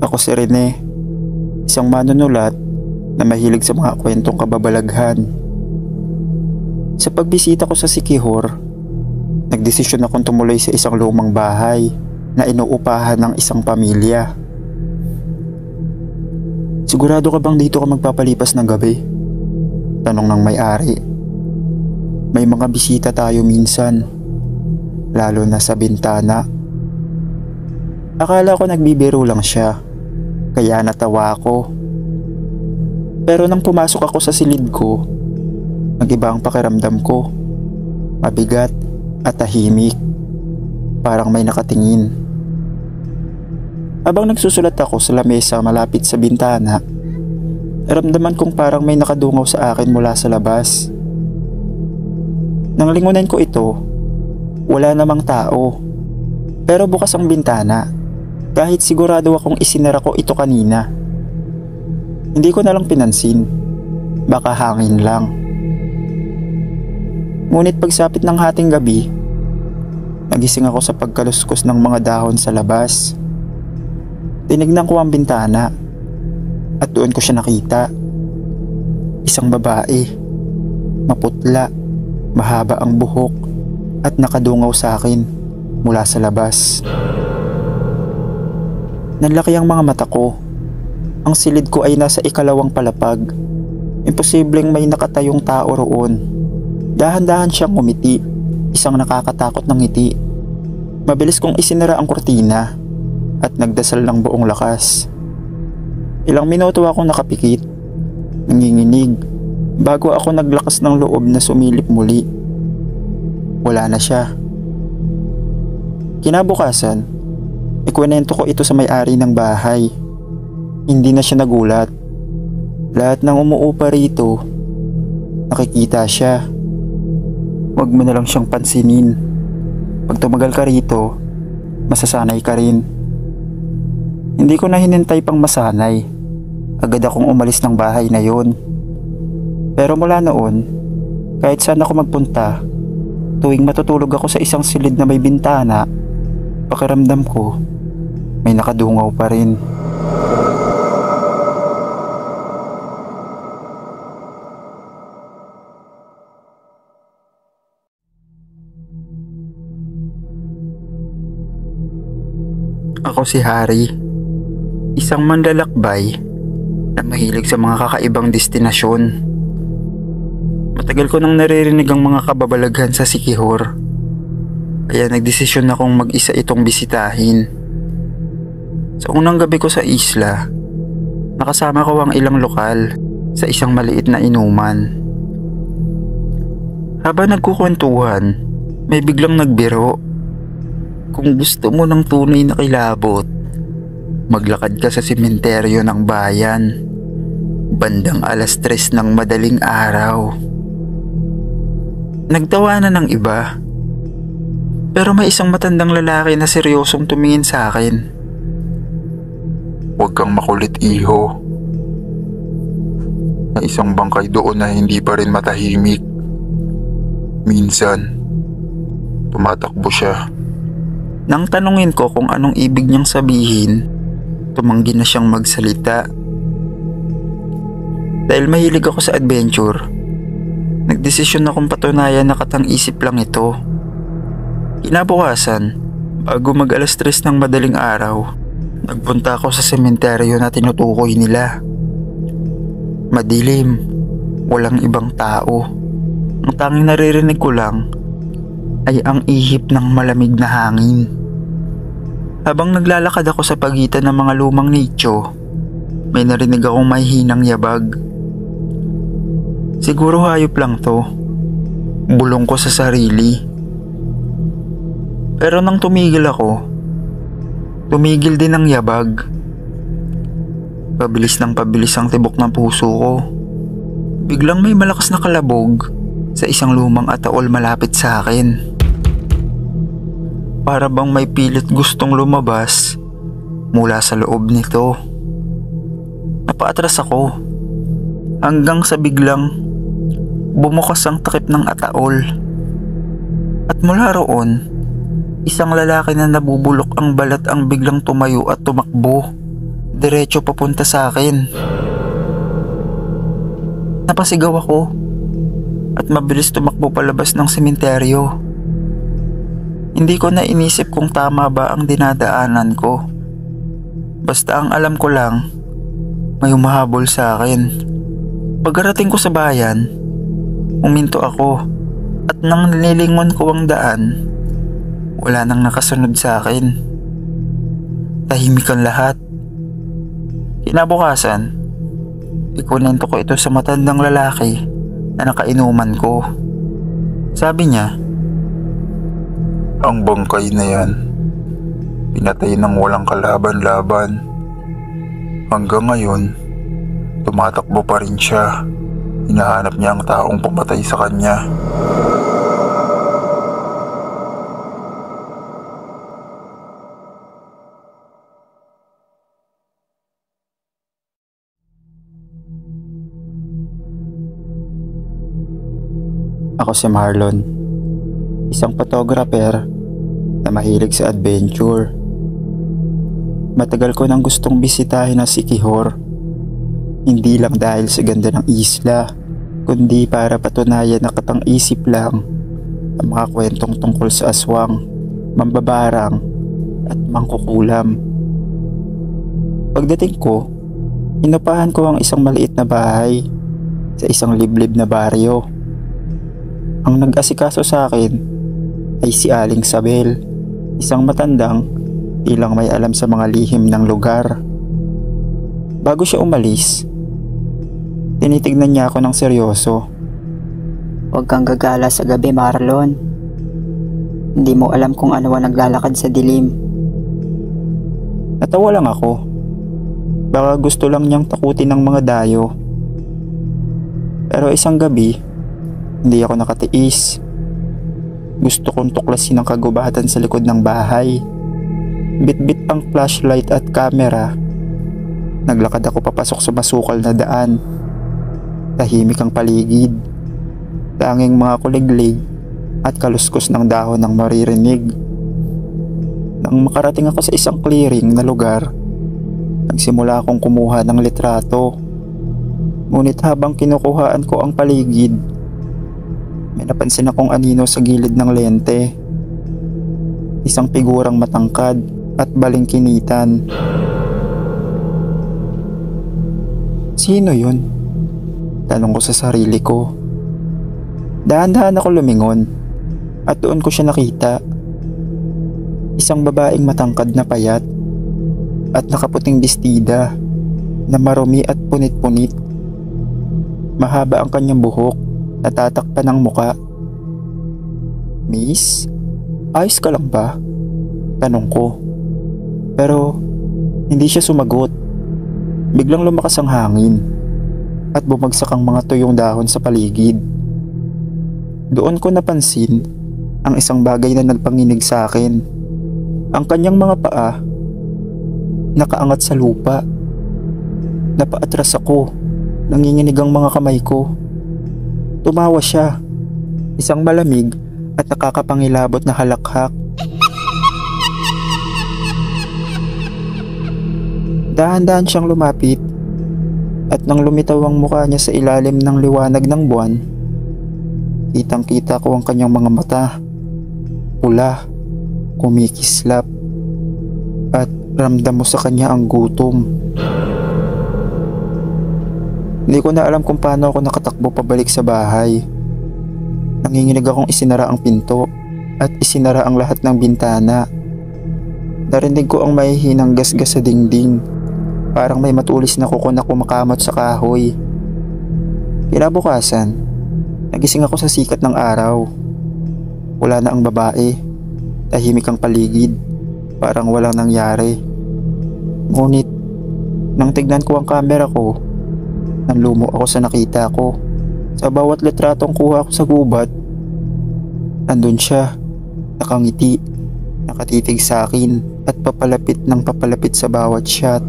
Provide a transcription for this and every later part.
Ako si Rene, isang manunulat na mahilig sa mga kwentong kababalaghan. Sa pagbisita ko sa Siquijor, nagdesisyon akong tumuloy sa isang lumang bahay na inuupahan ng isang pamilya. "Sigurado ka bang dito ka magpapalipas ng gabi?" tanong ng may-ari. "May mga bisita tayo minsan, lalo na sa bintana." Akala ko nagbibiro lang siya, kaya natawa ako. Pero nang pumasok ako sa silid ko, nag-iba ang pakiramdam ko. Mabigat at tahimik, parang may nakatingin. Habang nagsusulat ako sa lamesa malapit sa bintana, naramdaman kong parang may nakadungaw sa akin mula sa labas. Nang lingunan ko ito, wala namang tao. Pero bukas ang bintana, kahit sigurado akong isinara ko ito kanina. Hindi ko na lang pinansin, baka hangin lang. Ngunit pagsapit ng hating gabi, nagising ako sa pagkaluskos ng mga dahon sa labas. Tinignan ko ang bintana at doon ko siya nakita. Isang babae, maputla, mahaba ang buhok at nakadungaw sa akin mula sa labas. Nanlaki ang mga mata ko. Ang silid ko ay nasa ikalawang palapag. Imposibleng may nakatayong tao roon. Dahan-dahan siyang ngumiti, isang nakakatakot na ngiti. Mabilis kong isinara ang kurtina at nagdasal ng buong lakas. Ilang minuto akong nakapikit, nanginginig, bago ako naglakas ng loob na sumilip muli. Wala na siya. Kinabukasan, ikwento ko ito sa may-ari ng bahay. Hindi na siya nagulat. Lahat ng umuupa rito, nakikita siya. Huwag mo na lang siyang pansinin. Pag tumagal ka rito, masasanay ka rin. Hindi ko na hinintay pang masanay. Agad akong umalis ng bahay na yon. Pero mula noon, kahit saan ako magpunta, tuwing matutulog ako sa isang silid na may bintana, pakiramdam ko, may nakadungaw pa rin. Ako si Harry, isang manlalakbay na mahilig sa mga kakaibang destinasyon. Matagal ko nang naririnig ang mga kababalaghan sa Siquijor, kaya nagdesisyon akong mag-isa itong bisitahin. Sa unang gabi ko sa isla, nakasama ko ang ilang lokal sa isang maliit na inuman. Habang nagkukwentuhan, may biglang nagbiro. "Kung gusto mo ng tunay na kilabot, maglakad ka sa sementeryo ng bayan, bandang 3:00 ng madaling araw." Nagtawanan ng iba, pero may isang matandang lalaki na seryosong tumingin sa akin. "Huwag kang makulit, iho. May isang bangkay doon na hindi pa rin matahimik. Minsan, tumatakbo siya." Nang tanungin ko kung anong ibig niyang sabihin, tumanggi na siyang magsalita. Dahil mahilig ako sa adventure, nagdesisyon akong patunayan na katang-isip lang ito. Kinabukasan, bago mag 3:00 ng madaling araw, nagpunta ako sa sementeryo na tinutukoy nila. Madilim, walang ibang tao. Ang tanging naririnig ko lang ay ang ihip ng malamig na hangin. Habang naglalakad ako sa pagitan ng mga lumang nicho, may narinig akong may hinang yabag. Siguro hayop lang to, bulong ko sa sarili. Pero nang tumigil ako, tumigil din ang yabag. Pabilis ng pabilis ang tibok ng puso ko. Biglang may malakas na kalabog sa isang lumang ataol malapit sa akin. Para bang may pilit gustong lumabas mula sa loob nito. Napaatras ako hanggang sa biglang bumukas ang takip ng ataol. At mula roon, isang lalaki na nabubulok ang balat ang biglang tumayo at tumakbo. diretso papunta sa akin. Napasigaw ako at mabilis tumakbo palabas ng sementeryo. Hindi ko na inisip kung tama ba ang dinadaanan ko. Basta ang alam ko lang, may humahabol sa akin. Pagkarating ko sa bayan, uminto ako at nang nilingon ko ang daan, wala nang nakasunod sa akin. Tahimik ang lahat. Kinabukasan, ikunento ko ito sa matandang lalaki na nakainuman ko. Sabi niya, Ang bangkay na yan, pinatay ng walang kalaban-laban. Hanggang ngayon, tumatakbo pa rin siya. Hinahanap niya ang taong pumatay sa kanya. ako si Marlon, isang photographer na mahilig sa adventure. Matagal ko nang gustong bisitahin ang Siquijor, hindi lang dahil sa ganda ng isla, kundi para patunayan na katang-isip lang ang mga kwentong tungkol sa aswang, mambabarang at mangkukulam. Pagdating ko, inupahan ko ang isang maliit na bahay sa isang liblib na baryo. Ang nag-asikaso sa akin ay si Aling Sabel, isang matandang ilang may alam sa mga lihim ng lugar. Bago siya umalis, tinitignan niya ako ng seryoso. Huwag kang gagala sa gabi, Marlon. Hindi mo alam kung ano ang naglalakad sa dilim. Natawa lang ako. Baka gusto lang niyang takutin ng mga dayo. Pero isang gabi, hindi ako nakatiis. Gusto kong tuklasin ang kagubatan sa likod ng bahay. Bit-bit ang flashlight at camera. Naglakad ako papasok sa masukal na daan. Tahimik ang paligid. Tanging mga kuliglig at kaluskos ng dahon ang maririnig. Nang makarating ako sa isang clearing na lugar, nagsimula akong kumuha ng litrato. Ngunit habang kinukuhaan ko ang paligid, may napansin akong anino sa gilid ng lente. Isang figurang matangkad at balingkinitan. Sino yun? Tanong ko sa sarili ko. Dahan-dahan ako lumingon at doon ko siya nakita. Isang babaeng matangkad na payat at nakaputing bestida na marumi at punit-punit. Mahaba ang kanyang buhok, natatakpan ng muka. Miss, ayos ka lang ba? Tanong ko. Pero hindi siya sumagot. Biglang lumakas ang hangin at bumagsak ang mga tuyong dahon sa paligid. Doon ko napansin ang isang bagay na nagpanginig sa akin. Ang kanyang mga paa nakaangat sa lupa. Napaatras ako. Nanginginig ang mga kamay ko. Tumawa siya. Isang malamig at nakakapangilabot na halakhak. Dahan-dahan siyang lumapit at nang lumitaw ang mukha niya sa ilalim ng liwanag ng buwan, kitang-kita ko ang kanyang mga mata. Pula, kumikislap, at ramdam mo sa kanya ang gutom. Hindi ko na alam kung paano ako nakatakbo pabalik sa bahay. Nanginginig akong isinara ang pinto at isinara ang lahat ng bintana. Narinig ko ang mahihinang gasgas sa dingding. Parang may matulis na kuko na kumakamot sa kahoy. Kinabukasan, nagising ako sa sikat ng araw. Wala na ang babae. Tahimik ang paligid. Parang walang nangyari. Ngunit, nang tignan ko ang camera ko, nanlumo ako sa nakita ko. Sa bawat litratong kuha ko sa gubat, nandun siya, nakangiti, nakatitig sa akin at papalapit ng papalapit sa bawat shot.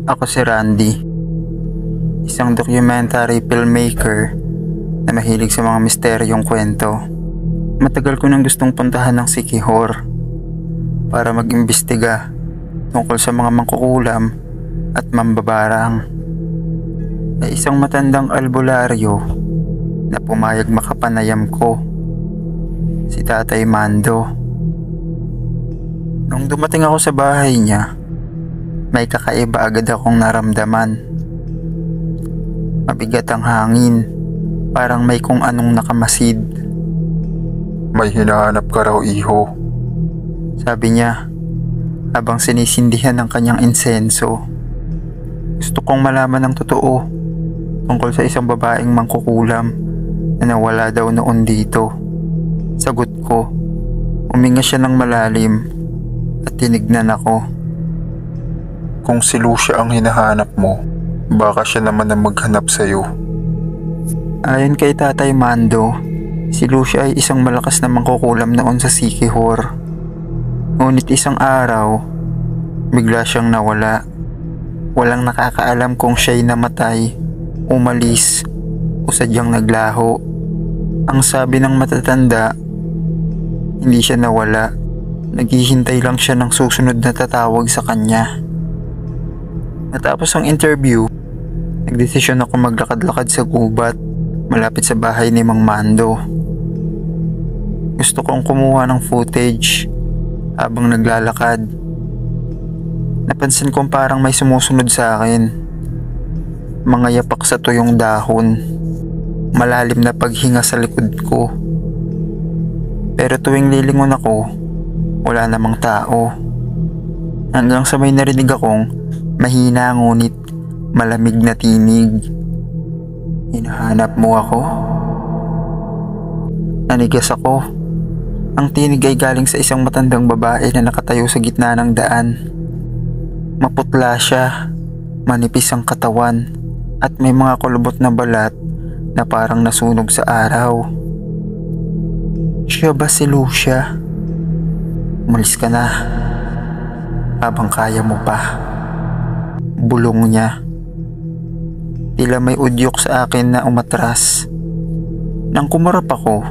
Ako si Randy, isang documentary filmmaker na mahilig sa mga misteryong kwento. Matagal ko nang gustong puntahan ng Siquijor para mag-imbestiga tungkol sa mga mangkukulam at mambabarang. Ay isang matandang albularyo na pumayag makapanayam ko, si Tatay Mando. Nung dumating ako sa bahay niya, may kakaiba agad akong naramdaman. Mabigat ang hangin, parang may kung anong nakamasid. May hinahanap ka raw, iho. Sabi niya habang sinisindihan ng kanyang insenso. Gusto kong malaman ng totoo tungkol sa isang babaeng mangkukulam na nawala daw noon dito. Sagot ko, huminga siya ng malalim at tinignan ako. Kung si Lucia ang hinahanap mo, baka siya naman ang maghanap sa'yo. Ayon kay Tatay Mando, si Lucia ay isang malakas na mangkukulam noon sa Siquijor. Ngunit isang araw, bigla siyang nawala. Walang nakakaalam kung siya'y namatay, umalis, o sadyang naglaho. Ang sabi ng matatanda, hindi siya nawala. Naghihintay lang siya ng susunod na tatawag sa kanya. Natapos ang interview, nagdesisyon ako maglakad-lakad sa gubat malapit sa bahay ni Mang Mando. Gusto kong kumuha ng footage habang naglalakad. Napansin kong parang may sumusunod sa akin. Mga yapak sa tuyong dahon, malalim na paghinga sa likod ko. Pero tuwing lilingon ako, wala namang tao. Hanggang sa may narinig akong mahina ngunit malamig na tinig. Hinahanap mo ako? Nanigas ako. Ang tinig ay galing sa isang matandang babae na nakatayo sa gitna ng daan. Maputla siya, manipis ang katawan, at may mga kulubot na balat na parang nasunog sa araw. Siya ba si Lucia? Umalis ka na habang kaya mo pa. Bulong niya. Tila may udyok sa akin na umatras. Nang kumarap ako,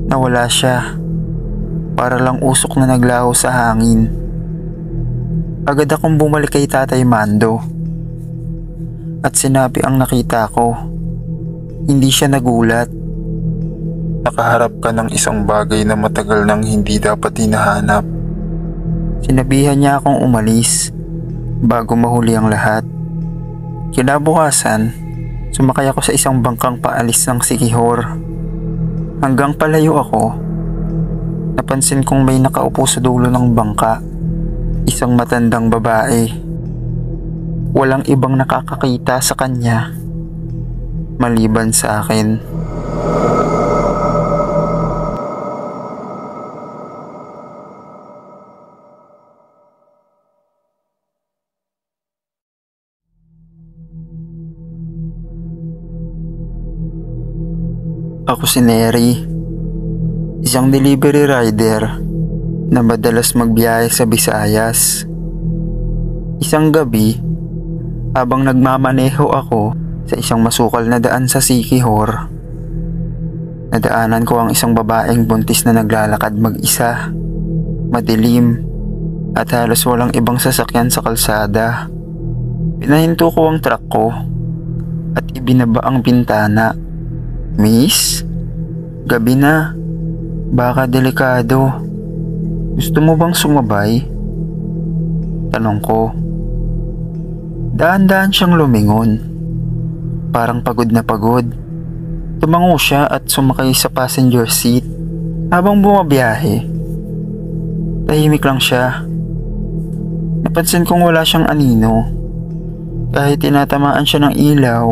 nawala siya. Para lang usok na naglaho sa hangin. Agad akong bumalik kay Tatay Mando at sinabi ang nakita ko. Hindi siya nagulat. Nakaharap ka ng isang bagay na matagal nang hindi dapat hinahanap. Sinabihan niya akong umalis bago mahuli ang lahat. Kinabukasan, sumakay ako sa isang bangkang paalis ng Siquijor. Hanggang palayo ako, napansin kong may nakaupo sa dulo ng bangka, isang matandang babae. Walang ibang nakakakita sa kanya maliban sa akin. Ako si Neri, isang delivery rider na madalas magbiyahe sa Visayas. Isang gabi, habang nagmamaneho ako sa isang masukal na daan sa Siquijor, nadaanan ko ang isang babaeng buntis na naglalakad mag-isa. Madilim at halos walang ibang sasakyan sa kalsada. Pinahinto ko ang truck ko at ibinaba ang bintana. Miss, gabi na. Baka delikado. Gusto mo bang sumabay? Tanong ko. Daan-daan siyang lumingon. Parang pagod na pagod. Tumango siya at sumakay sa passenger seat habang bumabiyahe. Tahimik lang siya. Napansin kong wala siyang anino. Kahit tinatamaan siya ng ilaw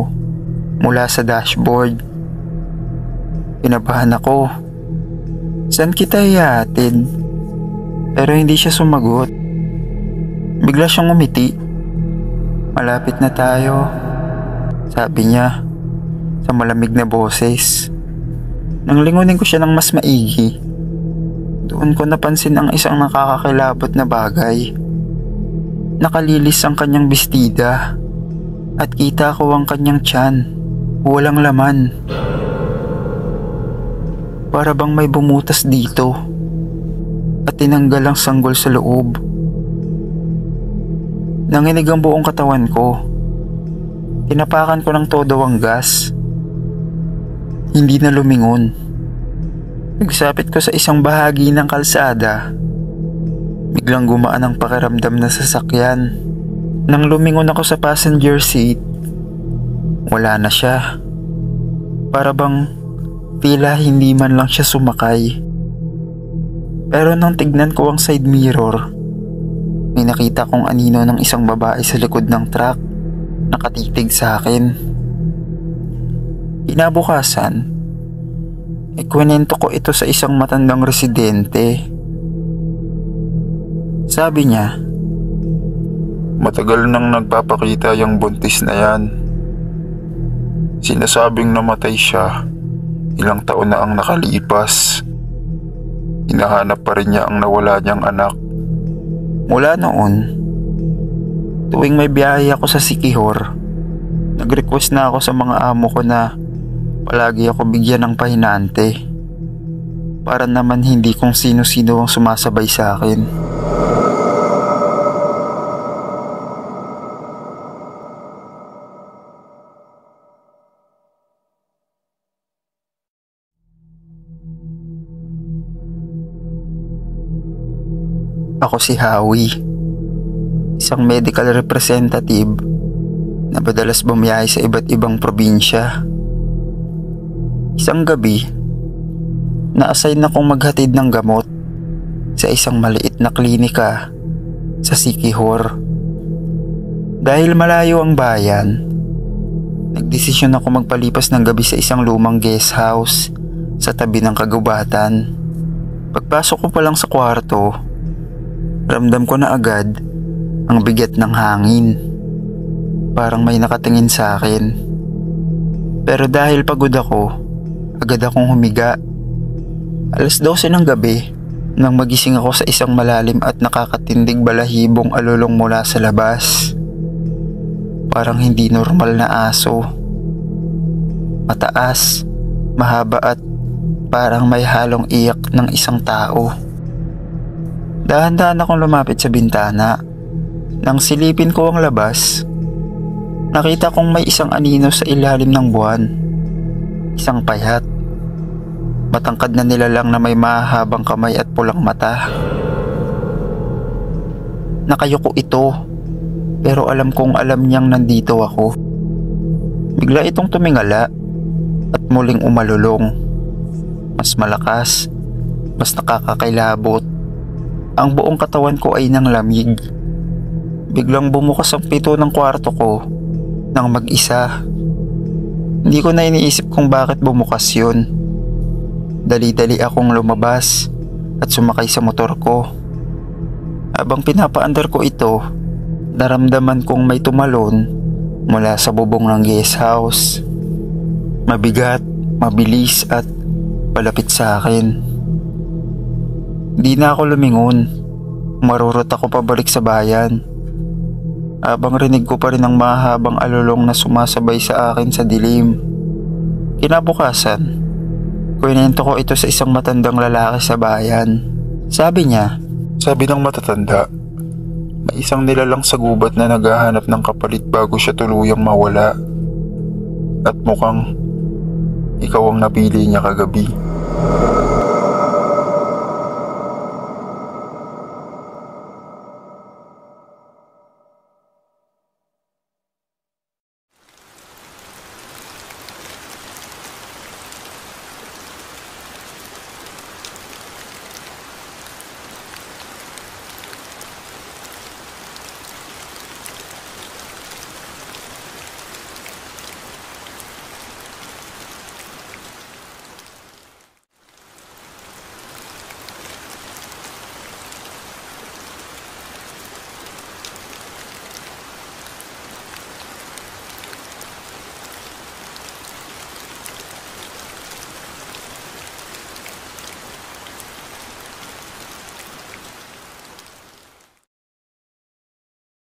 mula sa dashboard. Kinabahan ako. Saan kita ihatid? Pero hindi siya sumagot. Bigla siyang umiti. Malapit na tayo, sabi niya sa malamig na boses. Nang lingunin ko siya ng mas maigi, doon ko napansin ang isang nakakakilabot na bagay. Nakalilis ang kanyang bestida At kita ko ang kanyang tiyan, walang laman. Para bang may bumutas dito at tinanggal ang sanggol sa loob. Nanginig ang buong katawan ko. Tinapakan ko ng todo ang gas. Hindi na lumingon. Nagsapit ko sa isang bahagi ng kalsada. Biglang gumaan ang pakiramdam na sasakyan. Nang lumingon ako sa passenger seat, wala na siya. Para bang tila hindi man lang siya sumakay. Pero nang tignan ko ang side mirror, may nakita kong anino ng isang babae sa likod ng truck, nakatitig sa akin. Kinabukasan, ikwento ko ito sa isang matandang residente. Sabi niya, Matagal nang nagpapakita yung buntis na yan. Sinasabing namatay siya, ilang taon na ang nakalipas. Hinahanap pa rin niya ang nawala niyang anak. mula noon, tuwing may biyahe ako sa Siquijor, nag-request na ako sa mga amo ko na palagi ako bigyan ng pahinante. Para naman hindi kung sino-sino ang sumasabay sa akin. Ako si Howie, isang medical representative na madalas bumiyahe sa iba't ibang probinsya. Isang gabi, na-assign akong maghatid ng gamot sa isang maliit na klinika sa Siquijor. Dahil malayo ang bayan, nagdesisyon ako magpalipas ng gabi sa isang lumang guest house sa tabi ng kagubatan. Pagpasok ko pa lang sa kwarto, ramdam ko na agad ang bigat ng hangin. Parang may nakatingin sa akin. Pero dahil pagod ako, agad akong humiga. 12:00 ng gabi nang magising ako sa isang malalim at nakakatindig balahibong alulong mula sa labas. Parang hindi normal na aso. Mataas, mahaba at parang may halong iyak ng isang tao. Dahan-dahan akong lumapit sa bintana. Nang silipin ko ang labas, nakita kong may isang anino sa ilalim ng buwan. Isang payat. Matangkad na nilalang na may mahabang kamay at pulang mata. Nakayuko ito, pero alam kong alam niyang nandito ako. Bigla itong tumingala at muling umalulong. Mas malakas, mas nakakakilabot. Ang buong katawan ko ay nang lamig. Biglang bumukas ang pinto ng kwarto ko nang mag-isa. Hindi ko na iniisip kung bakit bumukas yun. Dali-dali akong lumabas at sumakay sa motor ko. Habang pinapaandar ko ito, naramdaman kong may tumalon mula sa bubong ng guest house. Mabigat, mabilis at palapit sa akin. Di na ako lumingon. Marurot ako pabalik sa bayan. Habang rinig ko pa rin ang mahabang alulong na sumasabay sa akin sa dilim. Kinabukasan, kwento ko ito sa isang matandang lalaki sa bayan. Sabi niya, Sabi ng matatanda, may isang nilalang sa gubat na naghahanap ng kapalit bago siya tuluyang mawala. At mukhang ikaw ang napili niya kagabi.